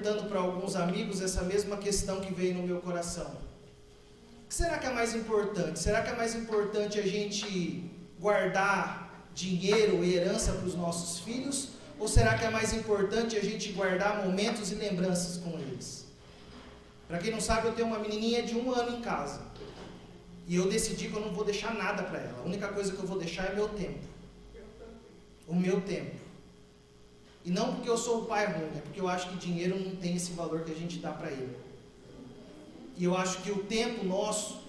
perguntando para alguns amigos essa mesma questão que veio no meu coração. O que será que é mais importante? Será que é mais importante a gente guardar dinheiro e herança para os nossos filhos? Ou será que é mais importante a gente guardar momentos e lembranças com eles? Para quem não sabe, eu tenho uma menininha de 1 ano em casa. E eu decidi que eu não vou deixar nada para ela. A única coisa que eu vou deixar é meu tempo. O meu tempo. E não porque eu sou o pai ruim, é porque eu acho que dinheiro não tem esse valor que a gente dá para ele. E eu acho que o tempo nosso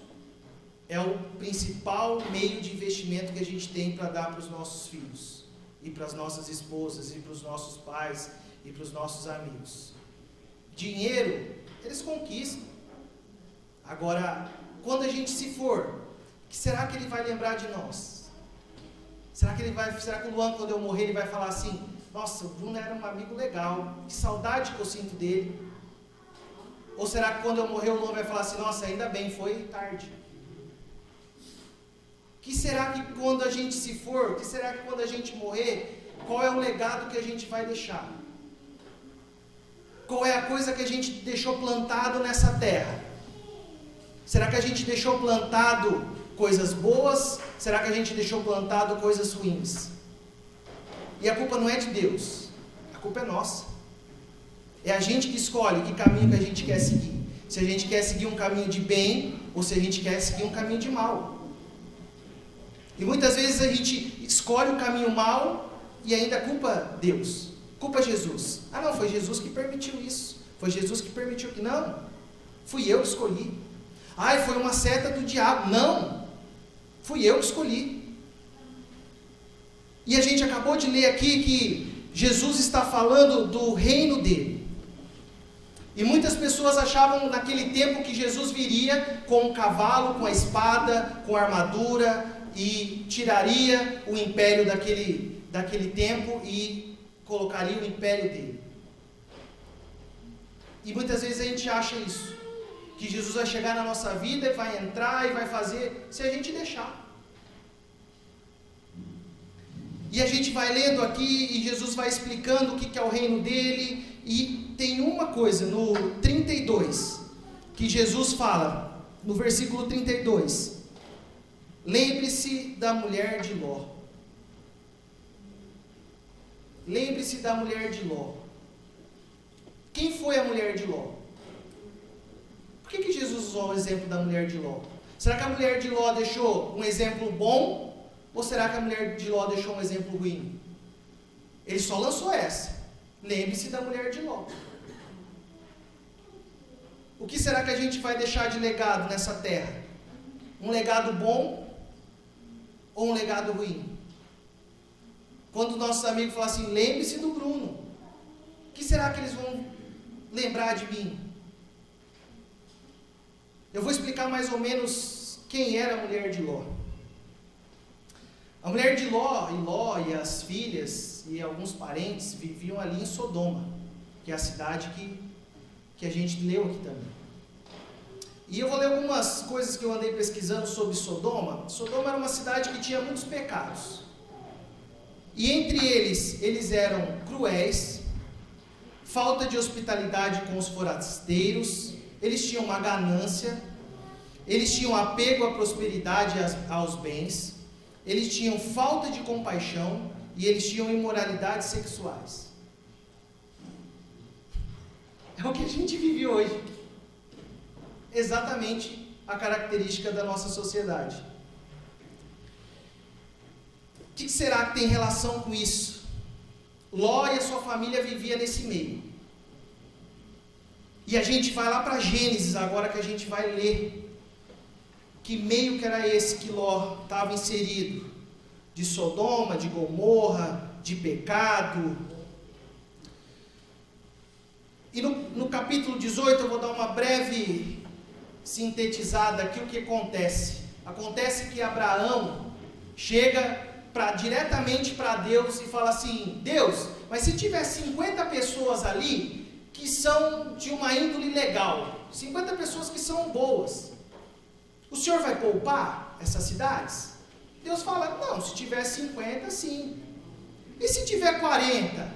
é o principal meio de investimento que a gente tem para dar para os nossos filhos, e para as nossas esposas, e para os nossos pais, e para os nossos amigos. Dinheiro, eles conquistam. Agora, quando a gente se for, o que será que ele vai lembrar de nós? Será que o Luan, quando eu morrer, ele vai falar assim: nossa, o Bruno era um amigo legal, que saudade que eu sinto dele? Ou será que quando eu morrer, o Luan vai falar assim: nossa, ainda bem, foi tarde? O que será que quando a gente se for, o que será que quando a gente morrer, qual é o legado que a gente vai deixar? Qual é a coisa que a gente deixou plantado nessa terra? Será que a gente deixou plantado coisas boas? Será que a gente deixou plantado coisas ruins? E a culpa não é de Deus, a culpa é nossa. É a gente que escolhe que caminho que a gente quer seguir. Se a gente quer seguir um caminho de bem, ou se a gente quer seguir um caminho de mal. E muitas vezes a gente escolhe o caminho mal e ainda culpa Deus, culpa Jesus. Ah não, foi Jesus que permitiu isso, foi Jesus que permitiu que... Não, fui eu que escolhi. Ai, foi uma seta do diabo. Não, fui eu que escolhi. E a gente acabou de ler aqui que Jesus está falando do reino dele. E muitas pessoas achavam naquele tempo que Jesus viria com um cavalo, com a espada, com a armadura, e tiraria o império daquele tempo e colocaria o império dele. E muitas vezes a gente acha isso, que Jesus vai chegar na nossa vida e vai entrar e vai fazer, se a gente deixar. E a gente vai lendo aqui e Jesus vai explicando o que é o reino dele. E tem uma coisa no 32, que Jesus fala, no versículo 32. Lembre-se da mulher de Ló. Lembre-se da mulher de Ló. Quem foi a mulher de Ló? Por que Jesus usou o exemplo da mulher de Ló? Será que a mulher de Ló deixou um exemplo bom? Ou será que a mulher de Ló deixou um exemplo ruim? Ele só lançou essa. Lembre-se da mulher de Ló. O que será que a gente vai deixar de legado nessa terra? Um legado bom ou um legado ruim? Quando nossos amigos falam assim, lembre-se do Bruno, o que será que eles vão lembrar de mim? Eu vou explicar mais ou menos quem era a mulher de Ló. A mulher de Ló e as filhas e alguns parentes viviam ali em Sodoma, que é a cidade que a gente leu aqui também. E eu vou ler algumas coisas que eu andei pesquisando sobre Sodoma. Sodoma era uma cidade que tinha muitos pecados. E entre eles eram cruéis, falta de hospitalidade com os forasteiros, eles tinham uma ganância, eles tinham apego à prosperidade e aos bens, eles tinham falta de compaixão e eles tinham imoralidades sexuais. É o que a gente vive hoje. Exatamente a característica da nossa sociedade. O que será que tem relação com isso? Ló e a sua família viviam nesse meio. E a gente vai lá para Gênesis, agora que a gente vai ler. Que meio que era esse que Ló estava inserido? De Sodoma, de Gomorra, de pecado. E no capítulo 18 eu vou dar uma breve sintetizada aqui o que acontece. Acontece que Abraão chega diretamente para Deus e fala assim, Deus, mas se tiver 50 pessoas ali que são de uma índole legal, 50 pessoas que são boas, o Senhor vai poupar essas cidades? Deus fala, não, se tiver 50, sim. E se tiver 40?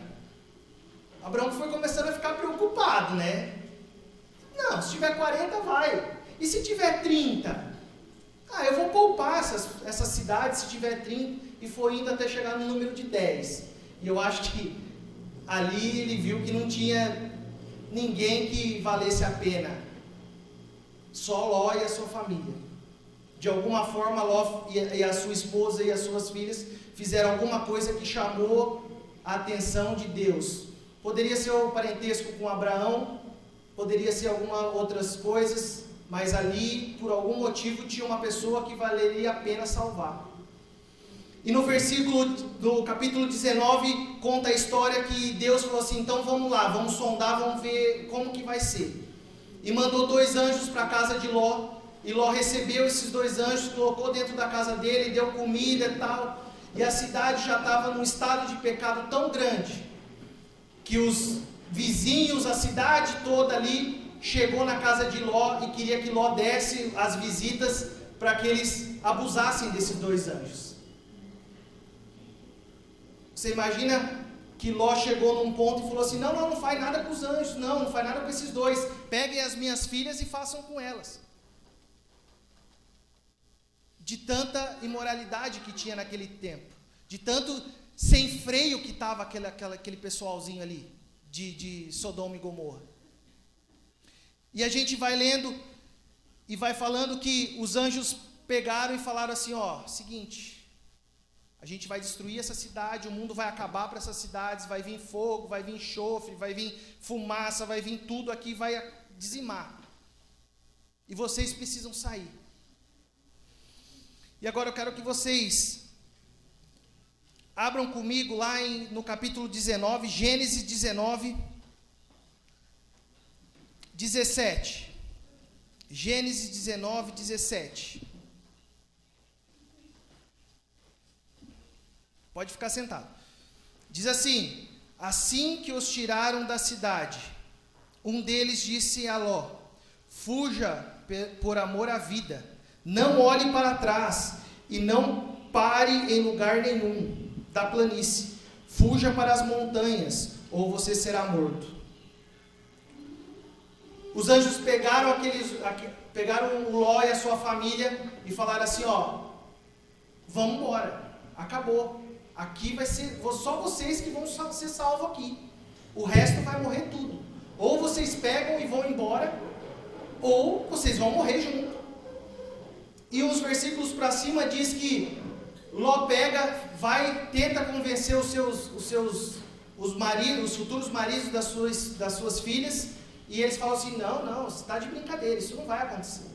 Abraão foi começando a ficar preocupado, né? Não, se tiver 40, vai. E se tiver 30? Eu vou poupar essas cidades, se tiver 30, e foi indo até chegar no número de 10. E eu acho que ali ele viu que não tinha ninguém que valesse a pena. Só Ló e a sua família. De alguma forma, Ló e a sua esposa e as suas filhas fizeram alguma coisa que chamou a atenção de Deus. Poderia ser o parentesco com Abraão, poderia ser algumas outras coisas, mas ali, por algum motivo, tinha uma pessoa que valeria a pena salvar. E no versículo do capítulo 19, conta a história que Deus falou assim: então vamos lá, vamos sondar, vamos ver como que vai ser. E mandou 2 anjos para a casa de Ló, e Ló recebeu esses 2 anjos, colocou dentro da casa dele, deu comida e tal, e a cidade já estava num estado de pecado tão grande, que os vizinhos, a cidade toda ali, chegou na casa de Ló e queria que Ló desse as visitas para que eles abusassem desses 2 anjos. Você imagina que Ló chegou num ponto e falou assim: não faz nada com os anjos, não faz nada com esses 2, peguem as minhas filhas e façam com elas. De tanta imoralidade que tinha naquele tempo, de tanto sem freio que estava aquele pessoalzinho ali, de Sodoma e Gomorra. E a gente vai lendo e vai falando que os anjos pegaram e falaram assim: seguinte, a gente vai destruir essa cidade, o mundo vai acabar para essas cidades, vai vir fogo, vai vir enxofre, vai vir fumaça, vai vir tudo aqui, vai dizimar. E vocês precisam sair. E agora eu quero que vocês abram comigo lá no capítulo 19, Gênesis 19, 17. Gênesis 19, 17. Pode ficar sentado. Diz assim: assim que os tiraram da cidade, um deles disse a Ló: fuja por amor à vida, não olhe para trás e não pare em lugar nenhum da planície, fuja para as montanhas, ou você será morto. Os anjos pegaram o Ló e a sua família e falaram assim: vamos embora, acabou. Aqui vai ser só vocês que vão ser salvos aqui. O resto vai morrer tudo. Ou vocês pegam e vão embora, ou vocês vão morrer junto. E uns versículos para cima diz que Ló tenta convencer os futuros maridos das suas filhas, e eles falam assim: não, você está de brincadeira, isso não vai acontecer.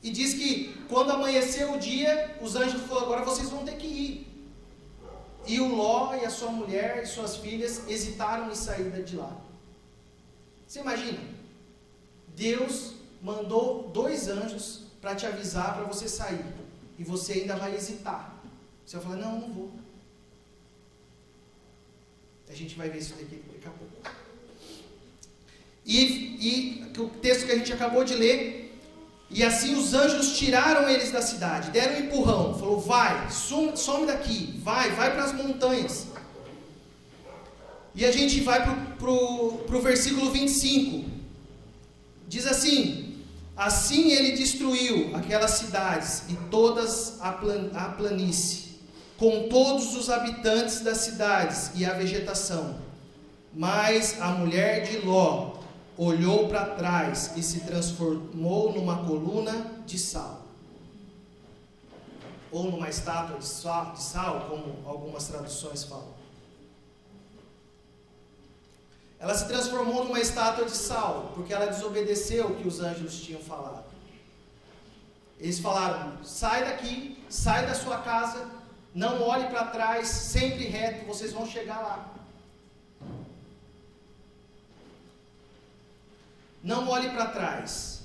E diz que quando amanheceu o dia, os anjos falaram: agora vocês vão ter que ir. E o Ló e a sua mulher e suas filhas hesitaram em sair de lá. Você imagina? Deus mandou 2 anjos para te avisar para você sair. E você ainda vai hesitar. Você vai falar: não vou. A gente vai ver isso daqui daqui a pouco. E o texto que a gente acabou de ler: e assim os anjos tiraram eles da cidade, deram um empurrão, falou: vai, some daqui, vai para as montanhas. E a gente vai para o versículo 25, diz assim: assim ele destruiu aquelas cidades e todas a planície, com todos os habitantes das cidades e a vegetação. Mas a mulher de Ló olhou para trás e se transformou numa coluna de sal. Ou numa estátua de sal, como algumas traduções falam. Ela se transformou numa estátua de sal, porque ela desobedeceu o que os anjos tinham falado. Eles falaram: sai daqui, sai da sua casa, não olhe para trás, sempre reto, vocês vão chegar lá. Não olhe para trás.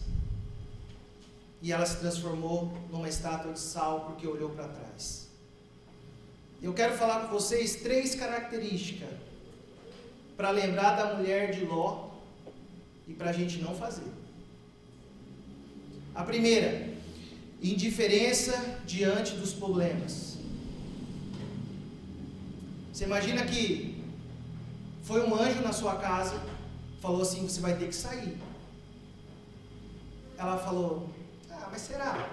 E ela se transformou numa estátua de sal porque olhou para trás. Eu quero falar com vocês 3 características para lembrar da mulher de Ló e para a gente não fazer. A primeira: indiferença diante dos problemas. Você imagina que Foi um anjo na sua casa, falou assim, você vai ter que sair. Ela falou, mas será?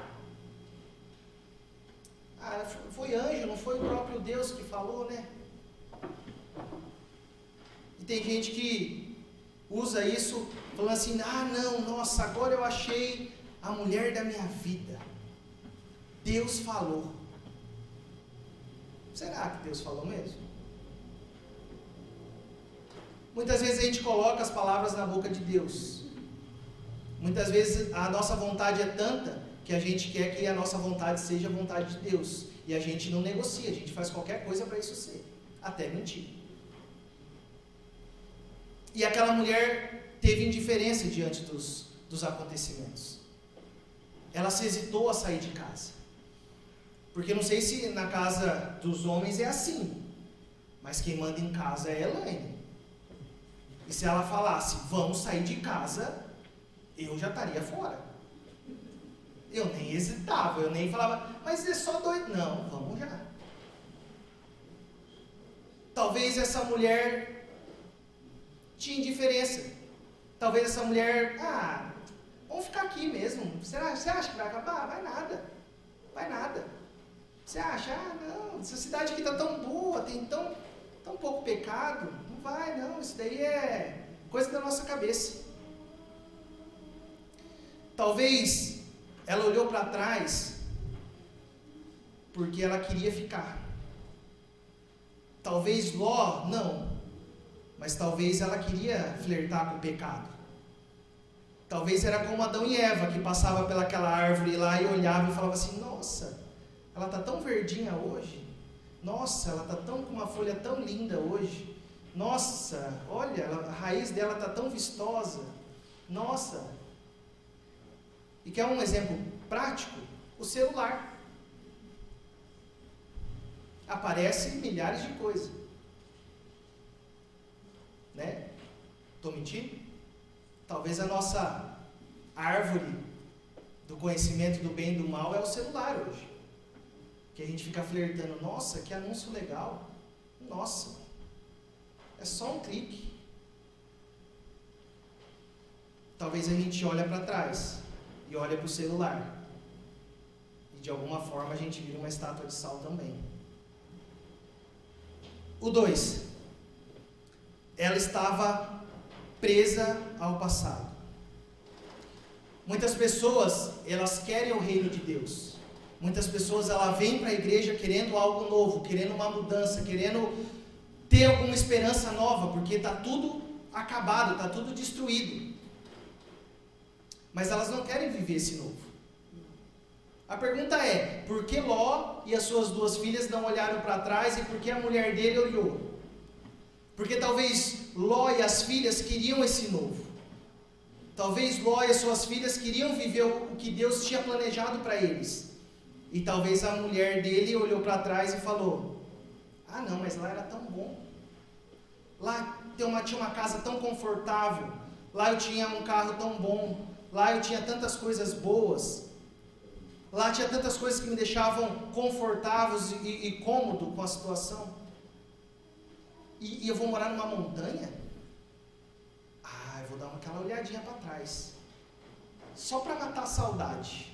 Foi anjo, não foi o próprio Deus que falou, né? E tem gente que usa isso falando assim, não, nossa, agora eu achei a mulher da minha vida. Deus falou. Será que Deus falou mesmo? Muitas vezes a gente coloca as palavras na boca de Deus. Muitas vezes a nossa vontade é tanta que a gente quer que a nossa vontade seja a vontade de Deus. E a gente não negocia, a gente faz qualquer coisa para isso ser. Até mentir. E aquela mulher teve indiferença diante dos acontecimentos. Ela se hesitou a sair de casa. Porque não sei se na casa dos homens é assim. Mas quem manda em casa é Elaine. E se ela falasse, vamos sair de casa, eu já estaria fora. Eu nem hesitava, eu nem falava, mas é só 2. Não, vamos já. Talvez essa mulher tinha indiferença. Talvez essa mulher, vamos ficar aqui mesmo. Você acha que vai acabar? Vai nada. Vai nada. Você acha, não, essa cidade aqui está tão boa, tem tão pouco pecado. Não vai, não, isso daí é coisa da nossa cabeça. Talvez ela olhou para trás porque ela queria ficar. Talvez Ló, não, mas talvez ela queria flertar com o pecado. Talvez era como Adão e Eva, que passava pelaquela árvore lá e olhava e falava assim, nossa, ela está tão verdinha hoje. Nossa, ela está com uma folha tão linda hoje. Nossa, olha, a raiz dela está tão vistosa. Nossa. E quer um exemplo prático? O celular. Aparece milhares de coisas. Né? Estou mentindo? Talvez a nossa árvore do conhecimento do bem e do mal é o celular hoje. Que a gente fica flertando, nossa, que anúncio legal. Nossa, é só um clique. Talvez a gente olhe para trás e olha para o celular. E de alguma forma a gente vira uma estátua de sal também. O 2. Ela estava presa ao passado. Muitas pessoas, elas querem o reino de Deus. Muitas pessoas, elas vêm para a igreja querendo algo novo, querendo uma mudança, querendo ter alguma esperança nova, porque está tudo acabado, está tudo destruído. Mas elas não querem viver esse novo. A pergunta é, por que Ló e as suas 2 filhas não olharam para trás e por que a mulher dele olhou? Porque talvez Ló e as filhas queriam esse novo. Talvez Ló e as suas filhas queriam viver o que Deus tinha planejado para eles. E talvez a mulher dele olhou para trás e falou, não, mas lá era tão bom. Lá tinha uma casa tão confortável. Lá eu tinha um carro tão bom. Lá eu tinha tantas coisas boas. Lá tinha tantas coisas que me deixavam confortáveis e cômodo com a situação. E eu vou morar numa montanha? Eu vou dar aquela olhadinha para trás. Só para matar a saudade.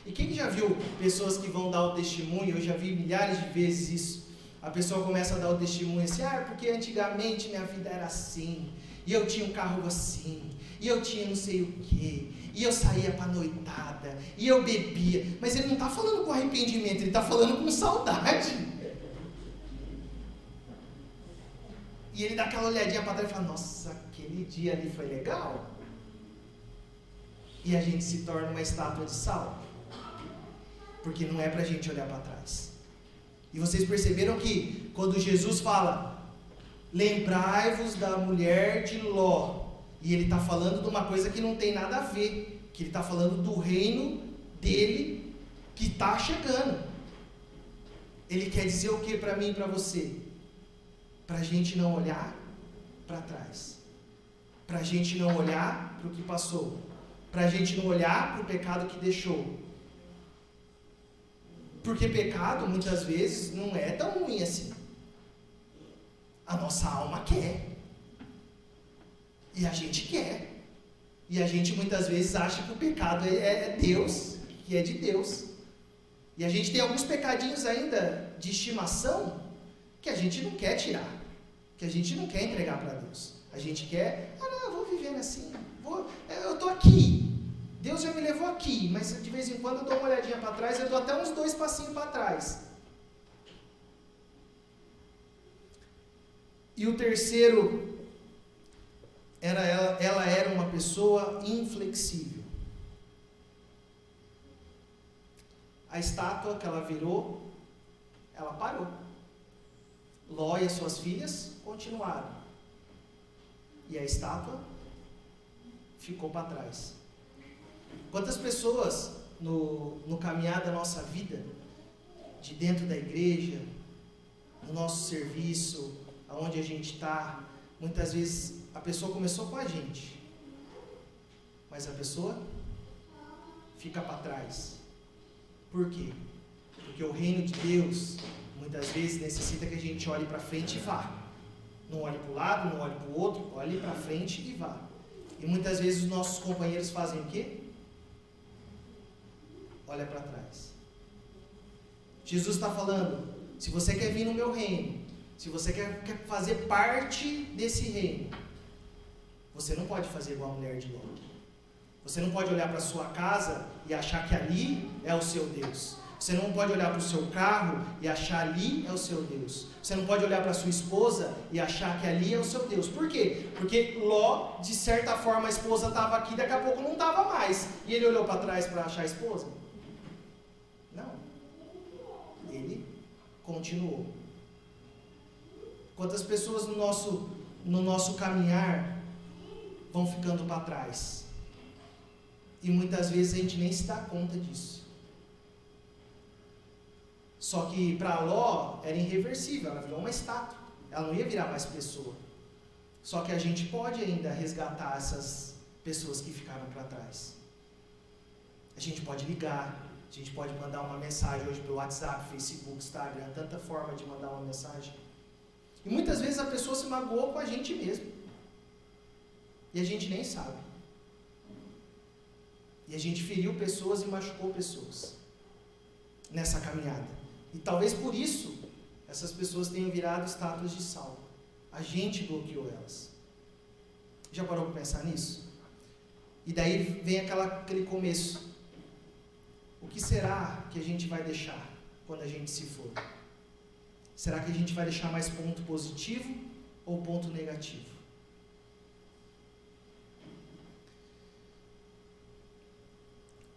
E quem já viu pessoas que vão dar o testemunho, eu já vi milhares de vezes isso, a pessoa começa a dar o testemunho assim, porque antigamente minha vida era assim, e eu tinha um carro assim, e eu tinha não sei o quê, e eu saía para noitada, e eu bebia, mas ele não está falando com arrependimento, ele está falando com saudade. E ele dá aquela olhadinha para trás e fala, nossa, aquele dia ali foi legal. E a gente se torna uma estátua de sal. Porque não é para a gente olhar para trás. E vocês perceberam que quando Jesus fala, lembrai-vos da mulher de Ló, e ele está falando de uma coisa que não tem nada a ver, que ele está falando do reino dele que está chegando. Ele quer dizer o que para mim e para você? Para a gente não olhar para trás, para a gente não olhar para o que passou, para a gente não olhar para o pecado que deixou. Porque pecado, muitas vezes, não é tão ruim assim. A nossa alma quer. E a gente quer. E a gente muitas vezes acha que o pecado é Deus, que é de Deus. E a gente tem alguns pecadinhos ainda de estimação que a gente não quer tirar, que a gente não quer entregar para Deus. A gente quer, não, eu vou vivendo assim, eu estou aqui. Deus já me levou aqui, mas de vez em quando eu dou uma olhadinha para trás, eu dou até uns 2 passinhos para trás. E o terceiro, ela era uma pessoa inflexível. A estátua que ela virou, ela parou. Ló e as suas filhas continuaram. E a estátua ficou para trás. Quantas pessoas no caminhar da nossa vida, de dentro da igreja, no nosso serviço, aonde a gente está, muitas vezes a pessoa começou com a gente, mas a pessoa fica para trás. Por quê? Porque o reino de Deus, muitas vezes, necessita que a gente olhe para frente e vá. Não olhe para o lado, não olhe para o outro, olhe para frente e vá. E muitas vezes os nossos companheiros fazem o quê? Olha para trás. Jesus está falando, se você quer vir no meu reino, se você quer fazer parte desse reino, você não pode fazer igual a mulher de Ló. Você não pode olhar para a sua casa e achar que ali é o seu Deus. Você não pode olhar para o seu carro e achar ali é o seu Deus. Você não pode olhar para a sua esposa e achar que ali é o seu Deus. Por quê? Porque Ló, de certa forma, a esposa estava aqui, daqui a pouco não estava mais. E ele olhou para trás para achar a esposa? Não. Ele continuou. Quantas pessoas no nosso caminhar vão ficando para trás? E muitas vezes a gente nem se dá conta disso. Só que para Ló era irreversível, ela virou uma estátua. Ela não ia virar mais pessoa. Só que a gente pode ainda resgatar essas pessoas que ficaram para trás. A gente pode ligar, a gente pode mandar uma mensagem hoje pelo WhatsApp, Facebook, Instagram, tanta forma de mandar uma mensagem. E muitas vezes a pessoa se magoou com a gente mesmo. E a gente nem sabe. E a gente feriu pessoas e machucou pessoas nessa caminhada. E talvez por isso essas pessoas tenham virado estátuas de sal. A gente bloqueou elas. Já parou para pensar nisso? E daí vem aquele começo. O que será que a gente vai deixar quando a gente se for? Será que a gente vai deixar mais ponto positivo ou ponto negativo?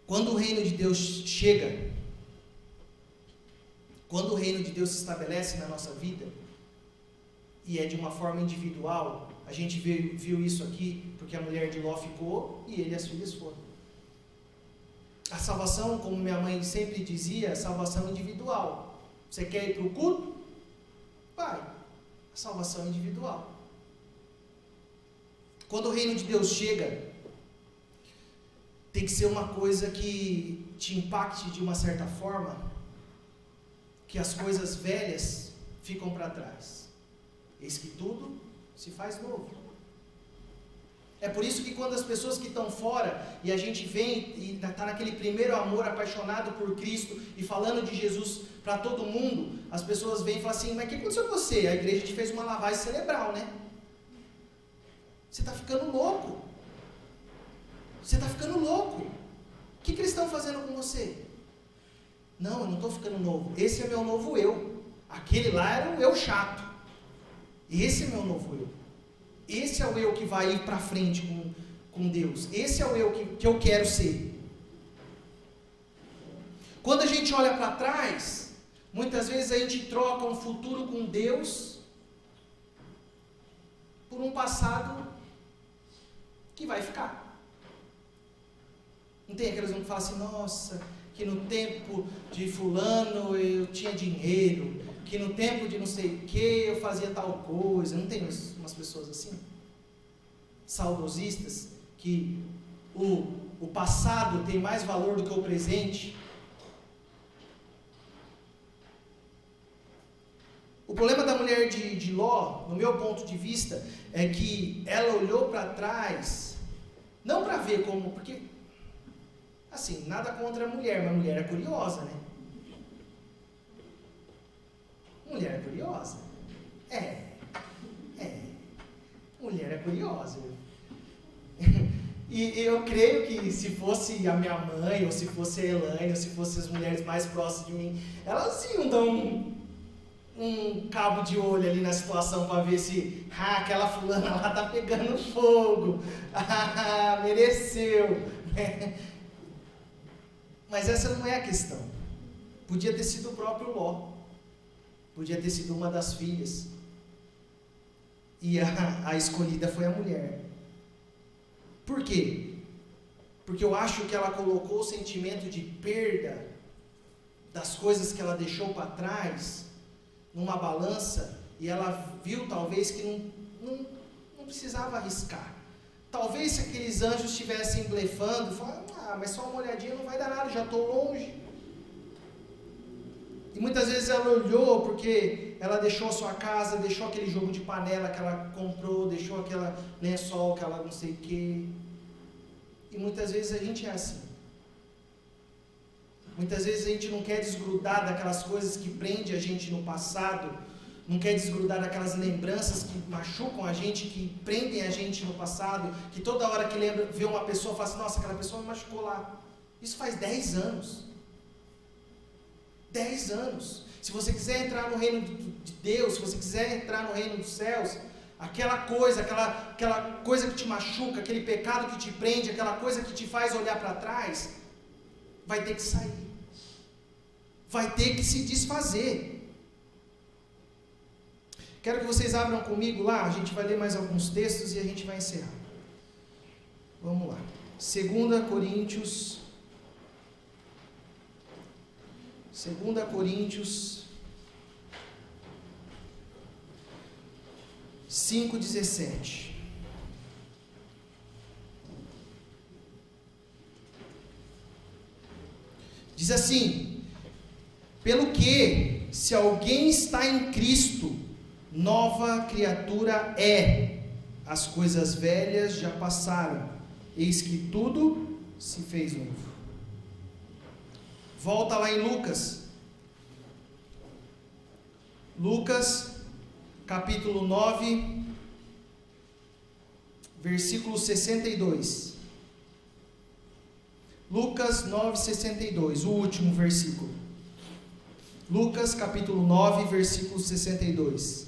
Quando o reino de Deus chega, quando o reino de Deus se estabelece na nossa vida, e é de uma forma individual, a gente viu isso aqui, porque a mulher de Ló ficou e ele e as filhas foram. A salvação, como minha mãe sempre dizia, é salvação individual. Você quer ir para o culto? Vai. A salvação individual. Quando o reino de Deus chega, tem que ser uma coisa que te impacte de uma certa forma, que as coisas velhas ficam para trás. Eis que tudo se faz novo. É por isso que quando as pessoas que estão fora, e a gente vem e está naquele primeiro amor apaixonado por Cristo, e falando de Jesus para todo mundo, as pessoas vêm e falam assim, mas o que aconteceu com você? A igreja te fez uma lavagem cerebral, né? Você está ficando louco. Você está ficando louco. O que eles estão fazendo com você? Não, eu não estou ficando novo. Esse é meu novo eu. Aquele lá era o eu chato. Esse é meu novo eu. Esse é o eu que vai ir para frente com Deus. Esse é o eu que eu quero ser. Quando a gente olha para trás, muitas vezes a gente troca um futuro com Deus por um passado que vai ficar. Não tem aqueles que falam assim, nossa, que no tempo de fulano eu tinha dinheiro, que no tempo de não sei o que eu fazia tal coisa. Não tem umas pessoas assim? Saudosistas, que o passado tem mais valor do que o presente. O problema da mulher de Ló, no meu ponto de vista, é que ela olhou para trás, não para ver como, porque, assim, nada contra a mulher, mas a mulher é curiosa, né? Mulher é curiosa. Mulher é curiosa. E eu creio que se fosse a minha mãe, ou se fosse a Elaine, ou se fossem as mulheres mais próximas de mim, elas iam dar um cabo de olho ali na situação para ver se aquela fulana lá tá pegando fogo. Mereceu. Mas essa não é a questão. Podia ter sido o próprio Ló. Podia ter sido uma das filhas. E a escolhida foi a mulher. Por quê? Porque eu acho que ela colocou o sentimento de perda das coisas que ela deixou para trás numa balança, e ela viu talvez que não precisava arriscar. Talvez se aqueles anjos estivessem blefando, falaram, mas só uma olhadinha não vai dar nada, já estou longe. E muitas vezes ela olhou porque ela deixou a sua casa, deixou aquele jogo de panela que ela comprou, deixou aquela lençol que ela não sei o quê. E muitas vezes a gente é assim. Muitas vezes a gente não quer desgrudar daquelas coisas que prendem a gente no passado, não quer desgrudar daquelas lembranças que machucam a gente, que prendem a gente no passado, que toda hora que lembra, vê uma pessoa, fala assim, nossa, aquela pessoa me machucou lá. Isso faz 10 anos. 10 anos. Se você quiser entrar no reino de Deus, se você quiser entrar no reino dos céus, aquela coisa que te machuca, aquele pecado que te prende, aquela coisa que te faz olhar para trás, vai ter que sair. Vai ter que se desfazer. Quero que vocês abram comigo lá, a gente vai ler mais alguns textos e a gente vai encerrar. Vamos lá. 2 Coríntios 5:17. Diz assim: pelo que, se alguém está em Cristo, nova criatura é. As coisas velhas já passaram, eis que tudo se fez novo. Volta lá em Lucas. Lucas, capítulo 9, versículo 62. Lucas 9, 62, o último versículo. Lucas, capítulo 9, versículo 62.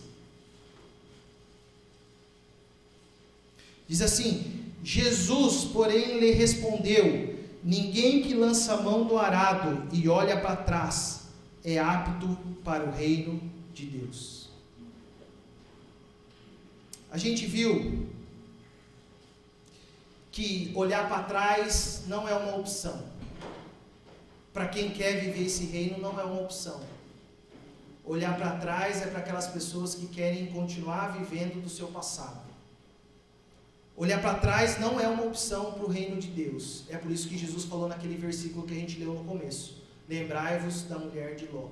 Diz assim: Jesus, porém, lhe respondeu: ninguém que lança a mão do arado e olha para trás é apto para o reino de Deus. A gente viu que olhar para trás não é uma opção. Para quem quer viver esse reino, não é uma opção. Olhar para trás é para aquelas pessoas que querem continuar vivendo do seu passado. Olhar para trás não é uma opção para o reino de Deus. É por isso que Jesus falou naquele versículo que a gente leu no começo: lembrai-vos da mulher de Ló.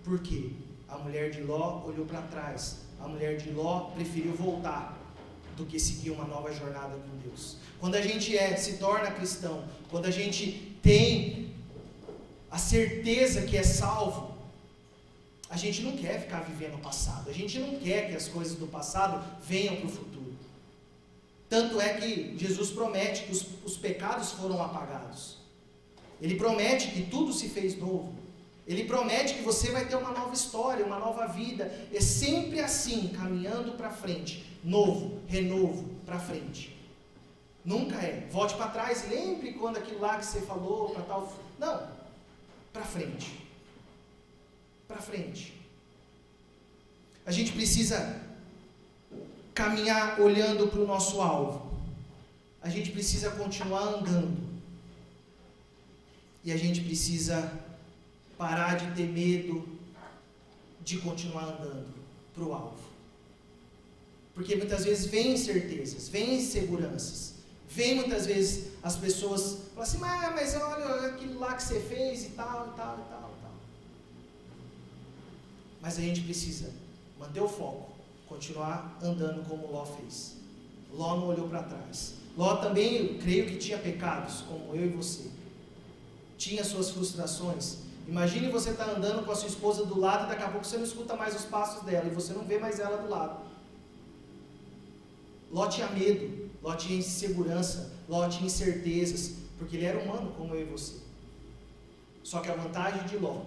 Por quê? A mulher de Ló olhou para trás. A mulher de Ló preferiu voltar do que seguir uma nova jornada com Deus. Quando a gente se torna cristão, quando a gente tem a certeza que é salvo, a gente não quer ficar vivendo o passado. A gente não quer que as coisas do passado venham para o futuro. Tanto é que Jesus promete que os pecados foram apagados. Ele promete que tudo se fez novo. Ele promete que você vai ter uma nova história, uma nova vida. É sempre assim, caminhando para frente. Novo, renovo, para frente. Nunca volte para trás e lembre quando aquilo lá que você falou, para tal... Não, para frente. Para frente. A gente precisa caminhar olhando para o nosso alvo. A gente precisa continuar andando. E a gente precisa parar de ter medo de continuar andando para o alvo. Porque muitas vezes vem incertezas, vem inseguranças. Vem muitas vezes as pessoas falam assim, mas olha aquilo lá que você fez e tal, e tal, e tal, e tal. Mas a gente precisa manter o foco, continuar andando como Ló fez. Ló não olhou para trás. Ló também, eu creio que tinha pecados, como eu e você. Tinha suas frustrações. Imagine você estar andando com a sua esposa do lado e daqui a pouco você não escuta mais os passos dela e você não vê mais ela do lado. Ló tinha medo, Ló tinha insegurança, Ló tinha incertezas, porque ele era humano como eu e você. Só que a vantagem de Ló,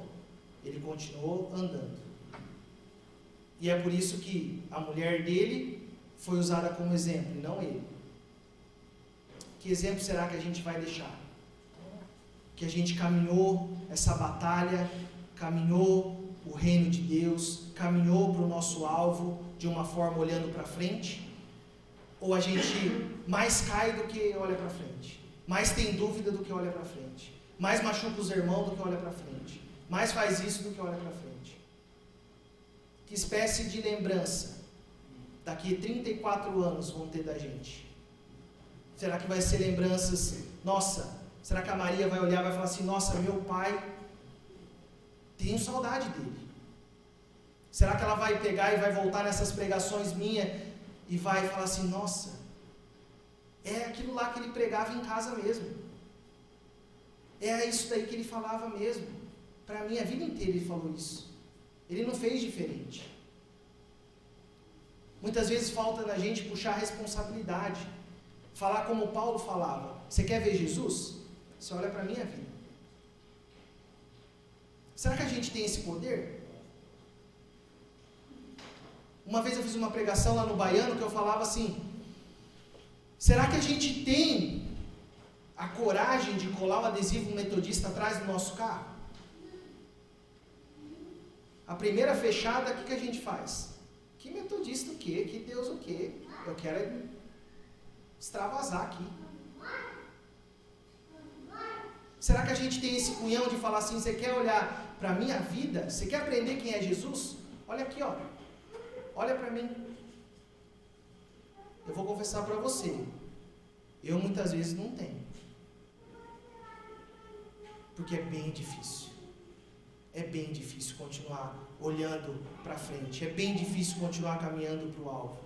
ele continuou andando. E é por isso que a mulher dele foi usada como exemplo, e não ele. Que exemplo será que a gente vai deixar? Que a gente caminhou essa batalha, caminhou o reino de Deus, caminhou para o nosso alvo de uma forma olhando para frente? Ou a gente mais cai do que olha para frente? Mais tem dúvida do que olha para frente? Mais machuca os irmãos do que olha para frente? Mais faz isso do que olha para frente? Que espécie de lembrança daqui 34 anos vão ter da gente? Será que vai ser lembranças, nossa, será que a Maria vai olhar e vai falar assim, nossa, meu pai, tenho saudade dele? Será que ela vai pegar e vai voltar nessas pregações minhas e vai falar assim, nossa, é aquilo lá que ele pregava em casa mesmo. É isso daí que ele falava mesmo. Para mim, a vida inteira ele falou isso. Ele não fez diferente. Muitas vezes falta na gente puxar a responsabilidade. Falar como Paulo falava. Você quer ver Jesus? Você olha para a minha vida. Será que a gente tem esse poder? Uma vez eu fiz uma pregação lá no Baiano que eu falava assim, será que a gente tem a coragem de colar um adesivo metodista atrás do nosso carro? A primeira fechada, o que a gente faz? Que metodista o quê? Que Deus o quê? Eu quero extravasar aqui. Será que a gente tem esse cunhão de falar assim, você quer olhar para a minha vida? Você quer aprender quem é Jesus? Olha aqui, ó. Olha para mim. Eu vou confessar para você. Eu muitas vezes não tenho. Porque é bem difícil. É bem difícil continuar olhando para frente. É bem difícil continuar caminhando para o alvo.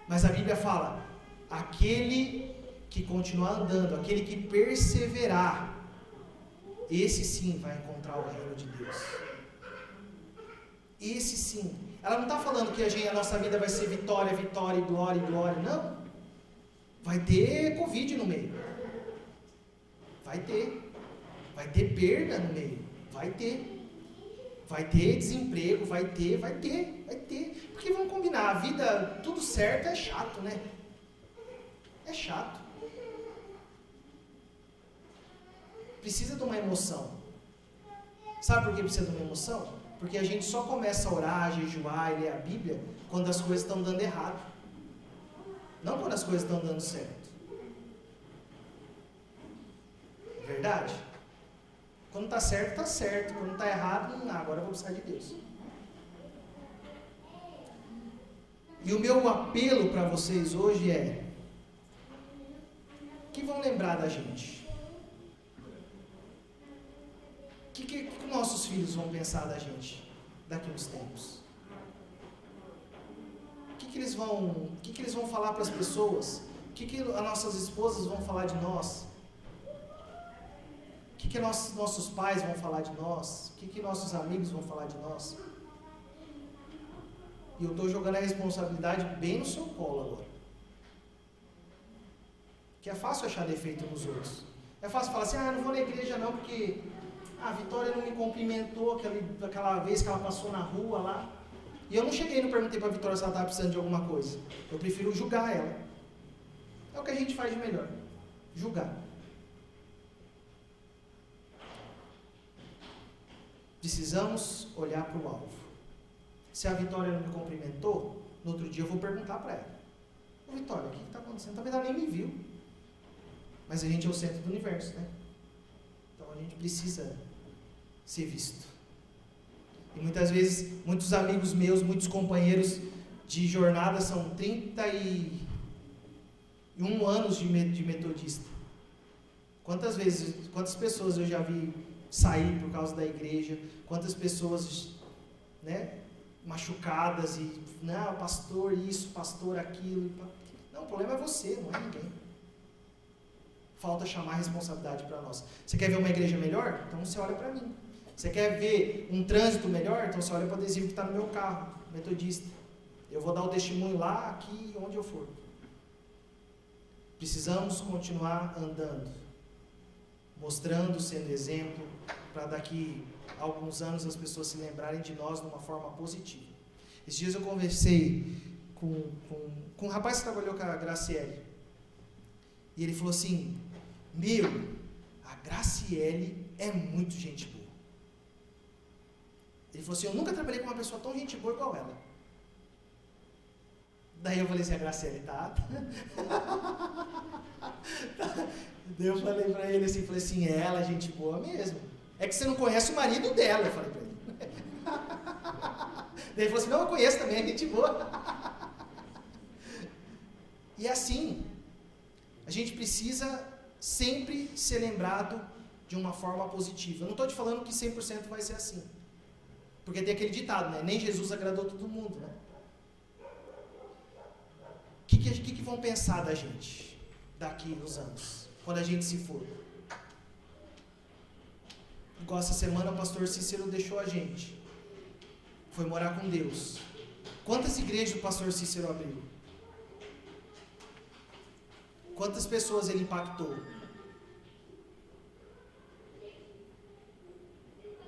Mas a Bíblia fala, aquele que continuar andando, aquele que perseverar, esse sim vai encontrar o reino de Deus. Esse sim. Ela não está falando que a nossa vida vai ser vitória, vitória, glória, glória. Não. Vai ter Covid no meio. Vai ter. Vai ter perda no meio. Vai ter. Vai ter desemprego, vai ter. Porque vamos combinar, a vida, tudo certo é chato, né? É chato. Precisa de uma emoção. Sabe por que precisa de uma emoção? Porque a gente só começa a orar, a jejuar e ler a Bíblia quando as coisas estão dando errado. Não quando as coisas estão dando certo. É verdade? Quando está certo, está certo. Quando está errado, agora eu vou precisar de Deus. E o meu apelo para vocês hoje é que vão lembrar da gente. O que nossos filhos vão pensar da gente daqui a uns tempos? O que eles vão falar para as pessoas? O que as nossas esposas vão falar de nós? O que nossos pais vão falar de nós? O que nossos amigos vão falar de nós? E eu estou jogando a responsabilidade bem no seu colo agora. Que é fácil achar defeito nos outros. É fácil falar assim, não vou na igreja não, porque a Vitória não me cumprimentou aquela vez que ela passou na rua lá. E eu não cheguei e não perguntei para a Vitória se ela estava precisando de alguma coisa. Eu prefiro julgar ela. É o que a gente faz de melhor. Julgar. Precisamos olhar para o alvo. Se a Vitória não me cumprimentou, no outro dia eu vou perguntar para ela. Ô Vitória, o que está acontecendo? Talvez ela nem me viu. Mas a gente é o centro do universo, né? Então a gente precisa ser visto. E muitas vezes, muitos amigos meus, muitos companheiros de jornada são 31 anos de metodista. Quantas pessoas eu já vi sair por causa da igreja, quantas pessoas, né, machucadas e, não, pastor isso, pastor aquilo. Não, o problema é você, não é ninguém. Falta chamar a responsabilidade para nós. Você quer ver uma igreja melhor? Então você olha para mim. Você quer ver um trânsito melhor? Então você olha para o adesivo que está no meu carro, metodista. Eu vou dar o testemunho lá, aqui, onde eu for. Precisamos continuar andando, mostrando, sendo exemplo, para daqui a alguns anos as pessoas se lembrarem de nós de uma forma positiva. Esses dias eu conversei com um rapaz que trabalhou com a Graciele. E ele falou assim, a Graciele é muito gente boa. Ele falou assim, eu nunca trabalhei com uma pessoa tão gente boa igual ela. Daí eu falei assim, a Graciele tá? Daí eu falei pra ele assim, ela é gente boa mesmo. É que você não conhece o marido dela, eu falei pra ele. Daí ele falou assim, não, eu conheço também, é gente boa. E assim, a gente precisa sempre ser lembrado de uma forma positiva. Eu não estou te falando que 100% vai ser assim. Porque tem aquele ditado, né? Nem Jesus agradou todo mundo, né? O que vão pensar da gente daqui nos anos, quando a gente se for? Igual essa semana o pastor Cícero deixou a gente. Foi morar com Deus. Quantas igrejas o pastor Cícero abriu? Quantas pessoas ele impactou?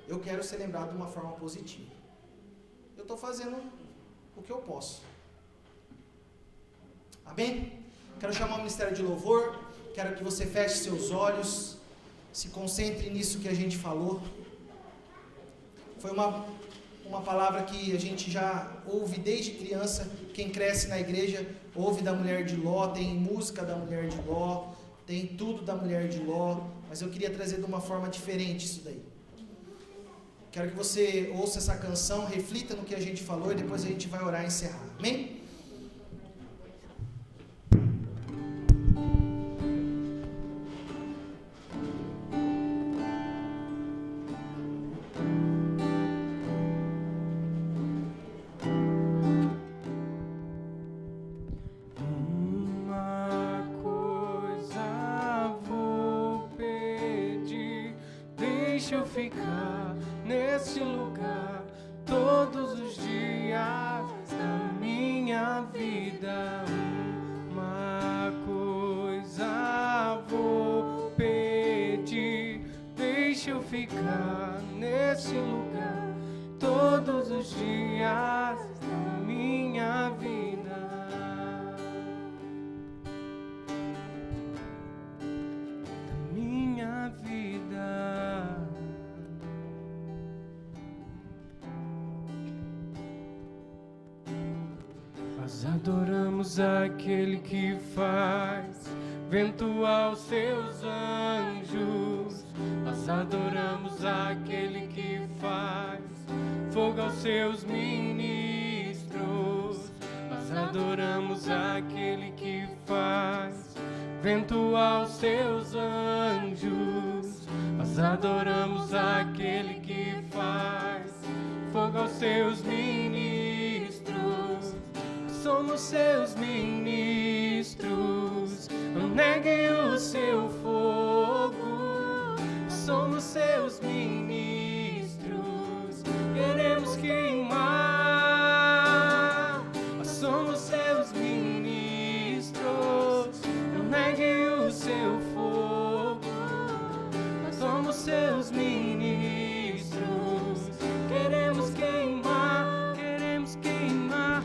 Eu quero ser lembrado de uma forma positiva. Eu estou fazendo o que eu posso. Amém? Quero chamar o Ministério de Louvor. Quero que você feche seus olhos. Se concentre nisso que a gente falou. Foi uma palavra que a gente já ouve desde criança. Quem cresce na igreja ouve da mulher de Ló. Tem música da mulher de Ló. Tem tudo da mulher de Ló. Mas eu queria trazer de uma forma diferente isso daí. Quero que você ouça essa canção, reflita no que a gente falou e depois a gente vai orar e encerrar. Amém? Adoramos aquele que faz vento aos seus anjos. Nós adoramos aquele que faz fogo aos seus ministros. Nós adoramos aquele que faz vento aos seus anjos. Nós adoramos aquele que faz fogo aos seus ministros. Somos seus ministros, não neguem o seu fogo. Somos seus ministros, queremos queimar. Somos seus ministros, não neguem o seu fogo. Somos seus ministros, queremos queimar, queremos queimar.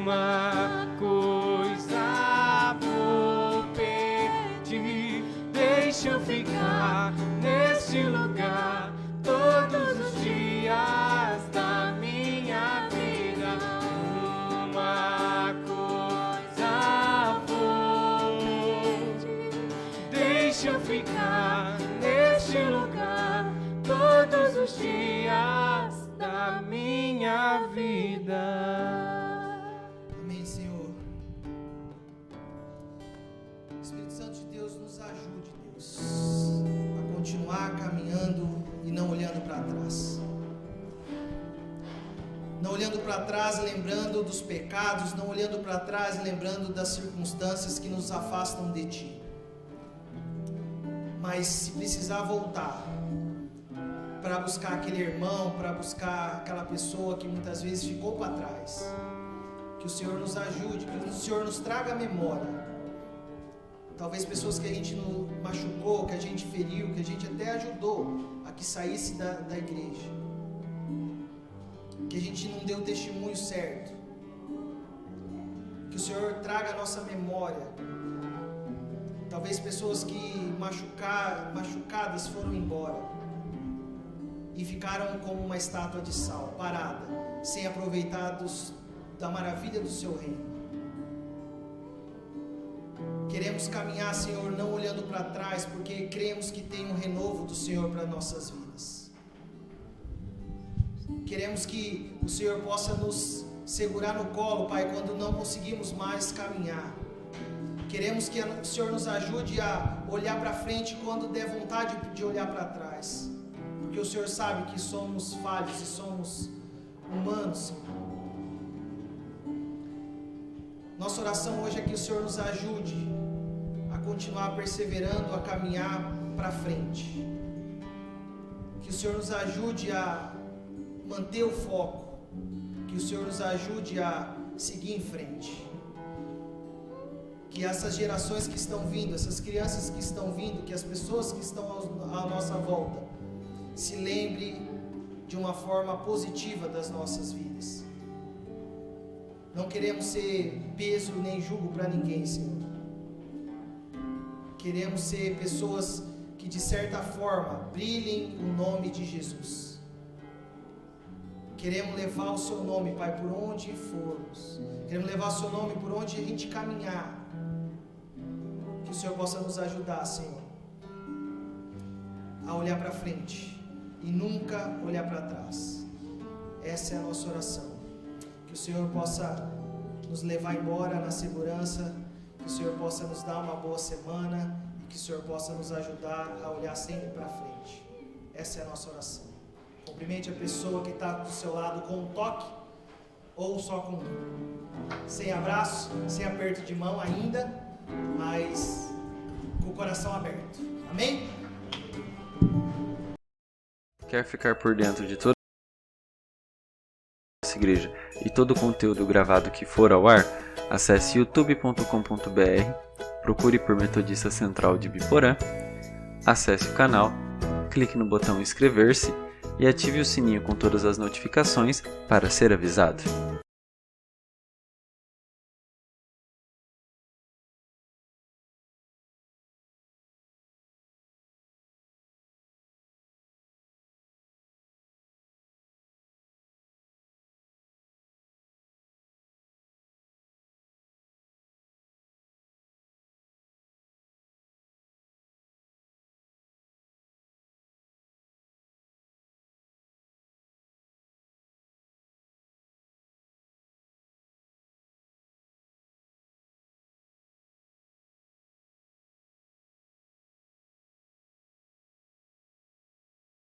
Uma coisa vou pedir, deixa eu ficar neste lugar todos os dias da minha vida. Uma coisa vou pedir, deixa eu ficar neste lugar todos os dias da minha vida. Continuar caminhando e não olhando para trás. não olhando para trás, lembrando dos pecados, não olhando para trás, lembrando das circunstâncias que nos afastam de Ti. Mas se precisar voltar para buscar aquele irmão, para buscar aquela pessoa que muitas vezes ficou para trás, que o Senhor nos ajude, que o Senhor nos traga a memória. Talvez pessoas que a gente machucou, que a gente feriu, que a gente até ajudou a que saísse da igreja, que a gente não deu o testemunho certo. Que o Senhor traga a nossa memória. Talvez pessoas que machucadas foram embora e ficaram como uma estátua de sal, parada, sem aproveitar da maravilha do Seu reino. Queremos caminhar, Senhor, não olhando para trás, porque cremos que tem um renovo do Senhor para nossas vidas. Queremos que o Senhor possa nos segurar no colo, Pai, quando não conseguimos mais caminhar. Queremos que o Senhor nos ajude a olhar para frente quando der vontade de olhar para trás. Porque o Senhor sabe que somos falhos e somos humanos. Nossa oração hoje é que o Senhor nos ajude a continuar perseverando, a caminhar para frente. Que o Senhor nos ajude a manter o foco. Que o Senhor nos ajude a seguir em frente. Que essas gerações que estão vindo, essas crianças que estão vindo, que as pessoas que estão à nossa volta, se lembrem de uma forma positiva das nossas vidas. Não queremos ser peso nem jugo para ninguém, Senhor. Queremos ser pessoas que de certa forma brilhem o nome de Jesus. Queremos levar o Seu nome, Pai, por onde formos. Queremos levar o Seu nome por onde a gente caminhar. Que o Senhor possa nos ajudar, Senhor, a olhar para frente e nunca olhar para trás. Essa é a nossa oração. Que o Senhor possa nos levar embora na segurança, que o Senhor possa nos dar uma boa semana e que o Senhor possa nos ajudar a olhar sempre para frente. Essa é a nossa oração. Cumprimente a pessoa que está do seu lado com um toque ou só com sem abraço, sem aperto de mão ainda, mas com o coração aberto. Amém? Quer ficar por dentro de toda essa igreja e todo o conteúdo gravado que for ao ar? Acesse youtube.com.br, procure por Metodista Central de Biporã, acesse o canal, clique no botão inscrever-se e ative o sininho com todas as notificações para ser avisado.